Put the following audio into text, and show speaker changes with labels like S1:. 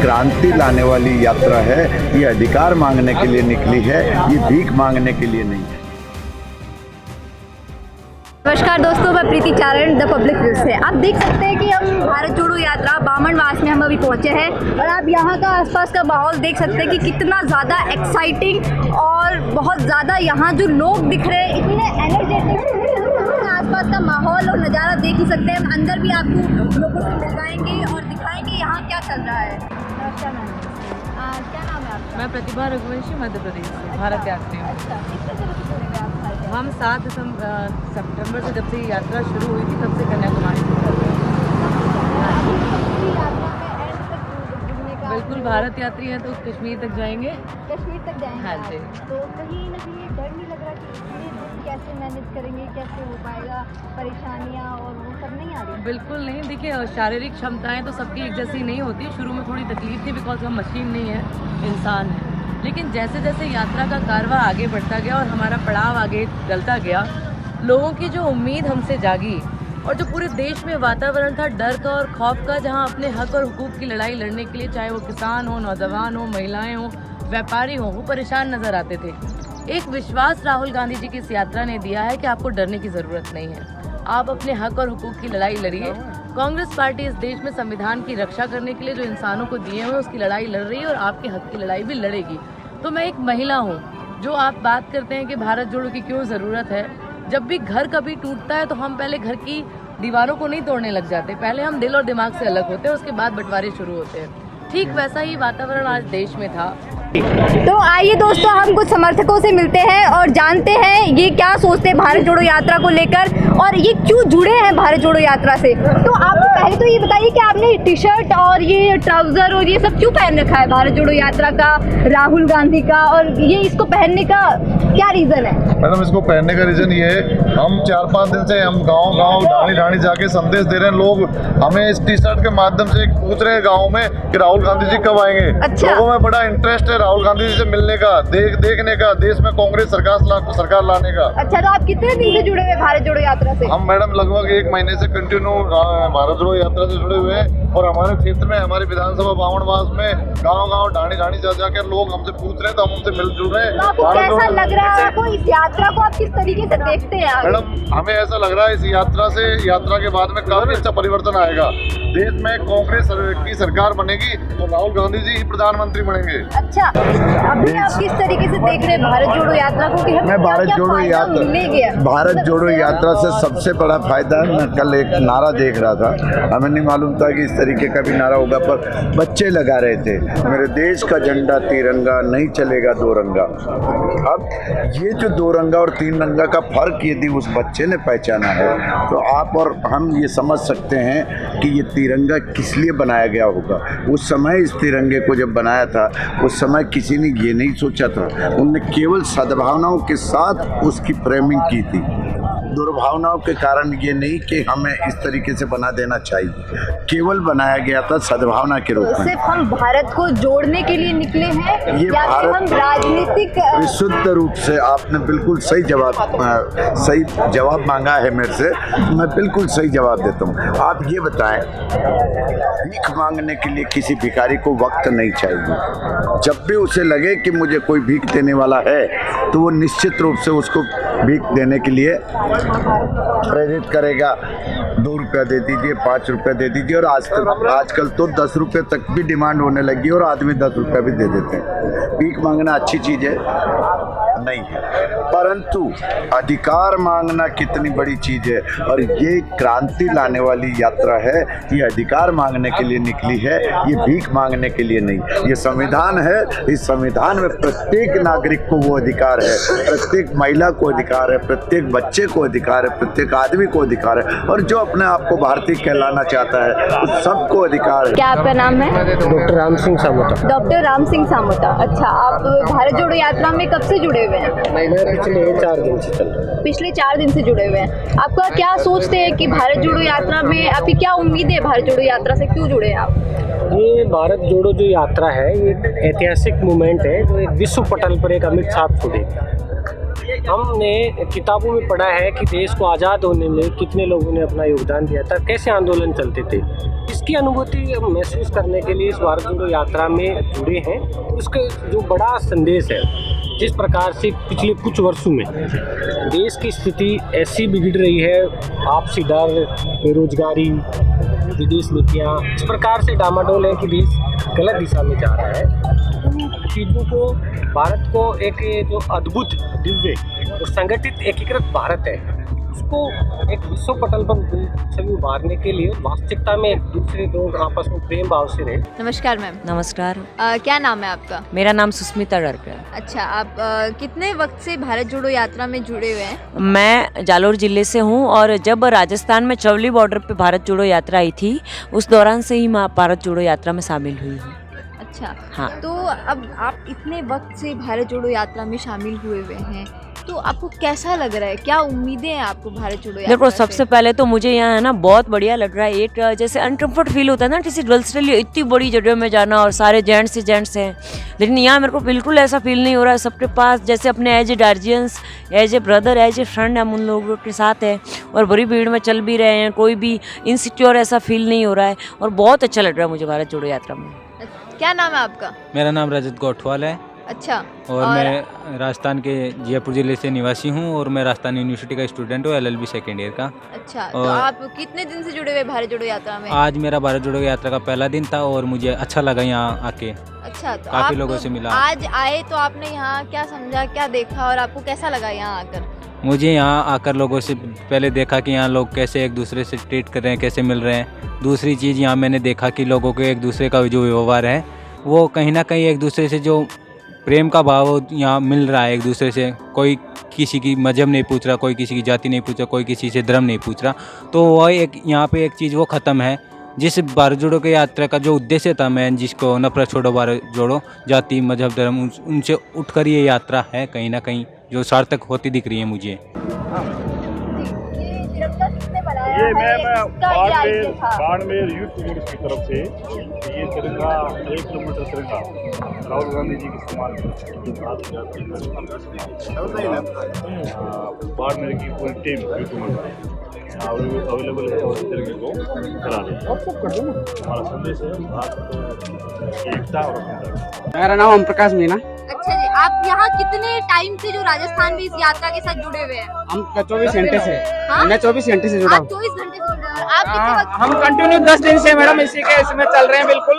S1: क्रांति लाने वाली यात्रा है। ये अधिकार मांगने के लिए निकली है, ये भीख मांगने के लिए नहीं है।
S2: नमस्कार दोस्तों, मैं प्रीति चारण द पब्लिक व्यू से। आप देख सकते हैं कि हम भारत जोड़ो यात्रा बामनवास में हम अभी पहुंचे हैं और आप यहाँ का आसपास का माहौल देख सकते हैं कि कितना ज़्यादा एक्साइटिंग और बहुत ज़्यादा यहाँ जो लोग दिख रहे हैं इतने एनर्जेटिक। आसपास का माहौल और नज़ारा देख ही सकते हैं। हम अंदर भी आपको लोगों से मिलवाएंगे और दिखाएंगे यहाँ क्या चल रहा है। नमस्कार मैम, क्या नाम है आपका?
S3: मैं प्रतिभा रघुवंशी, मध्य प्रदेश से भारत यात्री हूँ।
S2: अच्छा, किस तरह से जुड़े हुए आप भारत?
S3: हम 7 सितंबर से जब से ये यात्रा शुरू हुई थी तब से कन्याकुमारी से कर रहे हैं। बिल्कुल, भारत यात्री हैं तो कश्मीर तक जाएंगे।
S2: कश्मीर तक जाएंगे?
S3: हाँ जी।
S2: तो कहीं ना कहीं डर नहीं लग रहा कि इतने दिन कैसे मैनेज करेंगे, कैसे हो पाएगा, परेशानियाँ और वो सब नहीं आ रही?
S3: बिल्कुल नहीं, देखिए शारीरिक क्षमताएं तो सबकी एक जैसी नहीं होती। शुरू में थोड़ी तकलीफ थी बिकॉज हम मशीन नहीं है, इंसान है। लेकिन जैसे जैसे यात्रा का कारवां आगे बढ़ता गया और हमारा पड़ाव आगे डलता गया, लोगों की जो उम्मीद हमसे जागी और जो पूरे देश में वातावरण था डर का और खौफ का, जहां अपने हक और हुकूक की लड़ाई लड़ने के लिए चाहे वो किसान हो, नौजवान हो, महिलाएं हो, व्यापारी हो, वो परेशान नजर आते थे। एक विश्वास राहुल गांधी जी की इस यात्रा ने दिया है कि आपको डरने की ज़रूरत नहीं है। आप अपने हक और हुकूक की लड़ाई लड़िए। कांग्रेस पार्टी इस देश में संविधान की रक्षा करने के लिए जो इंसानों को दिए हुए उसकी लड़ाई लड़ रही है और आपके हक की लड़ाई भी लड़ेगी। तो मैं एक महिला हूँ, जो आप बात करते हैं कि भारत जोड़ो की क्यों ज़रूरत है। जब भी घर कभी टूटता है तो हम पहले घर की दीवारों को नहीं तोड़ने लग जाते, पहले हम दिल और दिमाग से अलग होते हैं, उसके बाद बंटवारे शुरू होते हैं। ठीक वैसा ही वातावरण आज देश में था।
S2: तो आइए दोस्तों, हम कुछ समर्थकों से मिलते हैं और जानते हैं ये क्या सोचते हैं भारत जोड़ो यात्रा को लेकर और ये क्यों जुड़े हैं भारत जोड़ो यात्रा से। तो आपको पहले तो ये बताइए कि आपने टी शर्ट और ये ट्राउजर और ये सब क्यों पहन रखा है भारत जोड़ो यात्रा का, राहुल गांधी का, और ये इसको पहनने का क्या रीज़न है?
S4: मैडम, इसको पहनने का रीज़न ये है, हम 4-5 दिन से हम गाँव ढाणी जाके संदेश दे रहे हैं। लोग हमें इस टी शर्ट के माध्यम से पूछ रहे हैं गाँव में कि राहुल गांधी जी कब आएंगे।
S2: अच्छा।
S4: लोगों में बड़ा इंटरेस्ट है राहुल गांधी जी से मिलने का, देखने का, देश में कांग्रेस सरकार लाने का। अच्छा, तो आप कितने दिन से जुड़े हुए भारत जोड़ो यात्रा से? हम मैडम लगभग 1 महीने से कंटिन्यू भारत जोड़ो यात्रा से जुड़े हुए हैं और हमारे क्षेत्र में, हमारे विधानसभा बामनवास में गाँव ढाणी जाके लोग हमसे पूछ रहे हैं तो हम उनसे मिल जुल रहे हैं।
S2: तो आपको कैसा लग रहा है? आपको इस यात्रा को आप किस तरीके से देखते हैं?
S4: मैडम, हमें ऐसा लग रहा है इस यात्रा के बाद में काफी अच्छा परिवर्तन आएगा। देश में कांग्रेस की सरकार बनेगी और राहुल गांधी जी ही प्रधानमंत्री बनेंगे। अच्छा,
S2: अभी आप किस तरीके से देख रहे हैं भारत जोड़ो यात्रा को?
S1: मैं भारत जोड़ो यात्रा से सबसे बड़ा फायदा, मैं कल एक नारा देख रहा था, हमें नहीं मालूम था कि इस तरीके का भी नारा होगा, पर बच्चे लगा रहे थे, मेरे देश का झंडा तिरंगा, नहीं चलेगा 2 रंगा। अब ये जो 2 रंगा और 3 रंगा का फर्क यदि उस बच्चे ने पहचाना है तो आप और हम ये समझ सकते हैं कि ये तिरंगा किस लिए बनाया गया होगा। उस समय इस तिरंगे को जब बनाया था उस समय किसी ने ये नहीं सोचा था, उनने केवल सद्भावनाओं के साथ उसकी फ्रेमिंग की थी। दुर्भावनाओं के कारण ये नहीं कि हमें इस तरीके से बना देना चाहिए, केवल बनाया गया था सद्भावना के रूप में।
S2: सिर्फ हम भारत को जोड़ने के लिए निकले हैं
S1: ये
S2: या
S1: भारत
S2: हम राजनीतिक?
S1: विशुद्ध रूप से आपने बिल्कुल सही जवाब मांगा है मेरे से, मैं बिल्कुल सही जवाब देता हूँ। आप ये बताएं, भीख मांगने के लिए किसी भिखारी को वक्त नहीं चाहिए। जब भी उसे लगे कि मुझे कोई भीख देने वाला है तो वो निश्चित रूप से उसको भीख देने के लिए प्रेरित करेगा। 2 रुपया दे दीजिए, 5 रुपया दे दीजिए, और आजकल तो 10 रुपये तक भी डिमांड होने लगी और आदमी 10 रुपया भी दे देते हैं। भीख मांगना अच्छी चीज़ है नहीं है, परंतु अधिकार मांगना कितनी बड़ी चीज़ है। और ये क्रांति लाने वाली यात्रा है, ये अधिकार मांगने के लिए निकली है, ये भीख मांगने के लिए नहीं। ये संविधान है, इस संविधान में प्रत्येक नागरिक को वो अधिकार है, प्रत्येक महिला को अधिकार है, प्रत्येक बच्चे को अधिकार है, प्रत्येक आदमी को अधिकार है, और जो अपने आप को भारतीय कहलाना चाहता है उस सबको अधिकार है।
S2: क्या आपका नाम है?
S5: डॉक्टर राम सिंह सामोता।
S2: डॉक्टर राम सिंह सामोता। अच्छा, आप भारत जोड़ो यात्रा में कब से जुड़े हुए हैं?
S5: मैं पिछले 4 दिन से चल रहा हूँ।
S2: पिछले 4 दिन से जुड़े हुए हैं। आपका क्या सोचते हैं कि भारत जोड़ो यात्रा में आपकी क्या उम्मीद है? भारत जोड़ो यात्रा से क्यों जुड़े हैं आप?
S5: ये भारत जोड़ो जो यात्रा है, ये एक ऐतिहासिक मूवमेंट है जो एक विश्व पटल पर एक अमिट छाप छोड़ेगी। हमने किताबों में पढ़ा है कि देश को आज़ाद होने में कितने लोगों ने अपना योगदान दिया था, कैसे आंदोलन चलते थे। इसकी अनुभूति महसूस करने के लिए इस भारत जोड़ो यात्रा में जुड़े हैं। उसका जो बड़ा संदेश है, जिस प्रकार से पिछले कुछ वर्षों में देश की स्थिति ऐसी बिगड़ रही है, आपसी डर, बेरोजगारी, विदेश नीतियाँ इस प्रकार से डामाडोल है कि देश गलत दिशा में जा रहा है। उन चीज़ों को, भारत को एक जो अद्भुत, दिव्य और संगठित एकीकृत भारत है, उसको एक विश्व पटल पर सभी उभारने के लिए वास्तविकता में एक दूसरे लोग आपस में प्रेम भाव से रहे।
S2: नमस्कार मैम।
S6: नमस्कार,
S2: क्या नाम है आपका?
S6: मेरा नाम सुस्मिता डरकर है।
S2: अच्छा, आप कितने वक्त से भारत जोड़ो यात्रा में जुड़े हुए हैं?
S6: मैं जालोर ज़िले से हूँ और जब राजस्थान में चौली बॉर्डर पे भारत जोड़ो यात्रा आई थी, उस दौरान से ही मैं भारत जोड़ो यात्रा में शामिल हुई हूँ।
S2: अच्छा,
S6: हाँ।
S2: तो अब आप इतने वक्त से भारत जोड़ो यात्रा में शामिल हुए हुए हैं, तो आपको कैसा लग रहा है? क्या उम्मीदें हैं आपको भारत जोड़ो यात्रा
S6: देखो,
S2: से?
S6: सबसे पहले तो मुझे यहाँ है ना बहुत बढ़िया लग रहा है। एक जैसे अनकम्फर्ट फील होता है ना किसी गर्ल्स के लिए, इतनी बड़ी जगह में जाना और सारे जेंट्स ही जेंट्स हैं, लेकिन यहाँ मेरे को बिल्कुल ऐसा फील नहीं हो रहा है। सबके पास जैसे अपने as a guardians, as a brother, as a friend हम उन लोगों के साथ हैं और बड़ी भीड़ में चल भी रहे हैं, कोई भी इनसिक्योर ऐसा फील नहीं हो रहा है और बहुत अच्छा लग रहा है मुझे भारत जोड़ो यात्रा में।
S2: क्या नाम है आपका?
S7: मेरा नाम रजत गोठवाल है।
S2: अच्छा,
S7: और मैं राजस्थान के जयपुर ज़िले से निवासी हूँ और मैं राजस्थान यूनिवर्सिटी का स्टूडेंट हूँ, LLB सेकेंड ईयर का।
S2: अच्छा, तो
S7: और
S2: आप कितने दिन से जुड़े हुए भारत जोड़ो यात्रा में?
S7: आज मेरा भारत जोड़ो यात्रा का पहला दिन था और मुझे अच्छा लगा यहाँ आके।
S2: अच्छा, तो
S7: काफ़ी
S2: आप
S7: लोगों से मिला।
S2: आज आए तो आपने यहाँ क्या समझा, क्या देखा और आपको कैसा लगा यहाँ आकर?
S7: मुझे यहाँ आकर लोगों से पहले देखा कि यहाँ लोग कैसे एक दूसरे से ट्रीट कर रहे हैं, कैसे मिल रहे हैं। दूसरी चीज़ यहाँ मैंने देखा कि लोगों के एक दूसरे का जो व्यवहार है वो कहीं ना कहीं एक दूसरे से जो प्रेम का भाव यहाँ मिल रहा है एक दूसरे से। कोई किसी की मजहब नहीं पूछ रहा, कोई किसी की जाति नहीं पूछ रहा, कोई किसी से धर्म नहीं पूछ रहा। तो वह एक यहाँ पे एक चीज़ वो ख़त्म है जिस भारत जोड़ो के यात्रा का जो उद्देश्य था, मैं जिसको नफरत छोड़ो भारत जोड़ो, जाति मजहब धर्म, उनसे उठकर ये यात्रा है कहीं ना कहीं जो सार्थक होती दिख रही है मुझे।
S8: ये मैं बाड़मेर यूथ कांग्रेस की तरफ से ये तिरंगा 1 किलोमीटर तिरंगा राहुल गांधी जी के सम्मान बाड़मेर की पूरी टीम यूथ कांग्रेस अवेलेबल है और तिरंगे को करा रहे हैं। हमारा संदेश है भारत एकता और अखंडता।
S9: मेरा नाम ओम प्रकाश मीना।
S2: अच्छा जी, आप यहाँ कितने टाइम से जो राजस्थान में इस यात्रा के साथ जुड़े हुए हैं?
S9: हम 24 घंटे से।
S2: हाँ?
S9: मैं 24 घंटे से जुड़ा
S2: आप
S9: हूँ।
S2: 24 घंटे से जुड़े हैं और आप कितने वक्त?
S9: हम कंटिन्यू 10 दिन से मैडम इसी के इसमें चल रहे हैं बिल्कुल।